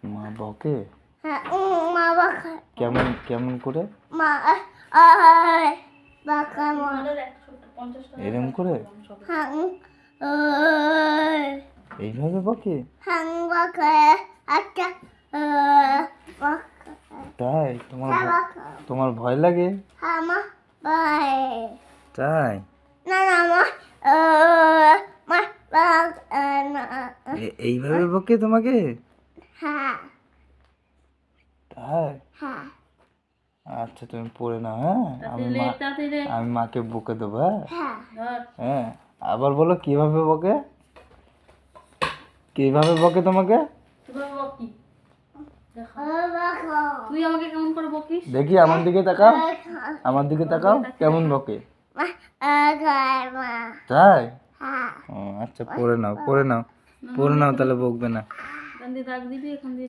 মা বকে? হ্যাঁ মা বকে। কেমন কেমন করে? মা বকে এরম করে? হ্যাঁ এইভাবে বকে? হ্যাঁ বকে একটা বকে। তাই? তোমার হ্যাঁ বকে। তোমার ভয় লাগে? হ্যাঁ মা বাই। তাই? না না মা মা বকে না। এইভাবে বকে তোমাকে? হ্যাঁ তাই? হ্যাঁ। আচ্ছা তুমি পড়ে নাও, হ্যাঁ? আমি মাকে বকে দেবো, হ্যাঁ? হ্যাঁ হ্যাঁ, আবার বলো কিভাবে বকে? কিভাবে বকে তোমাকে? তুই আমাকে কেমন করে বকিস? দেখি আমার দিকে তাকাও, আমার দিকে তাকাও, কেমন বকে? তাই? হ্যাঁ ও আচ্ছা, পড়ে নাও, পড়ে নাও, পড়ে নাও, তাহলে বকবে না। এখান দিয়ে দাগ দিবি, এখান দিয়ে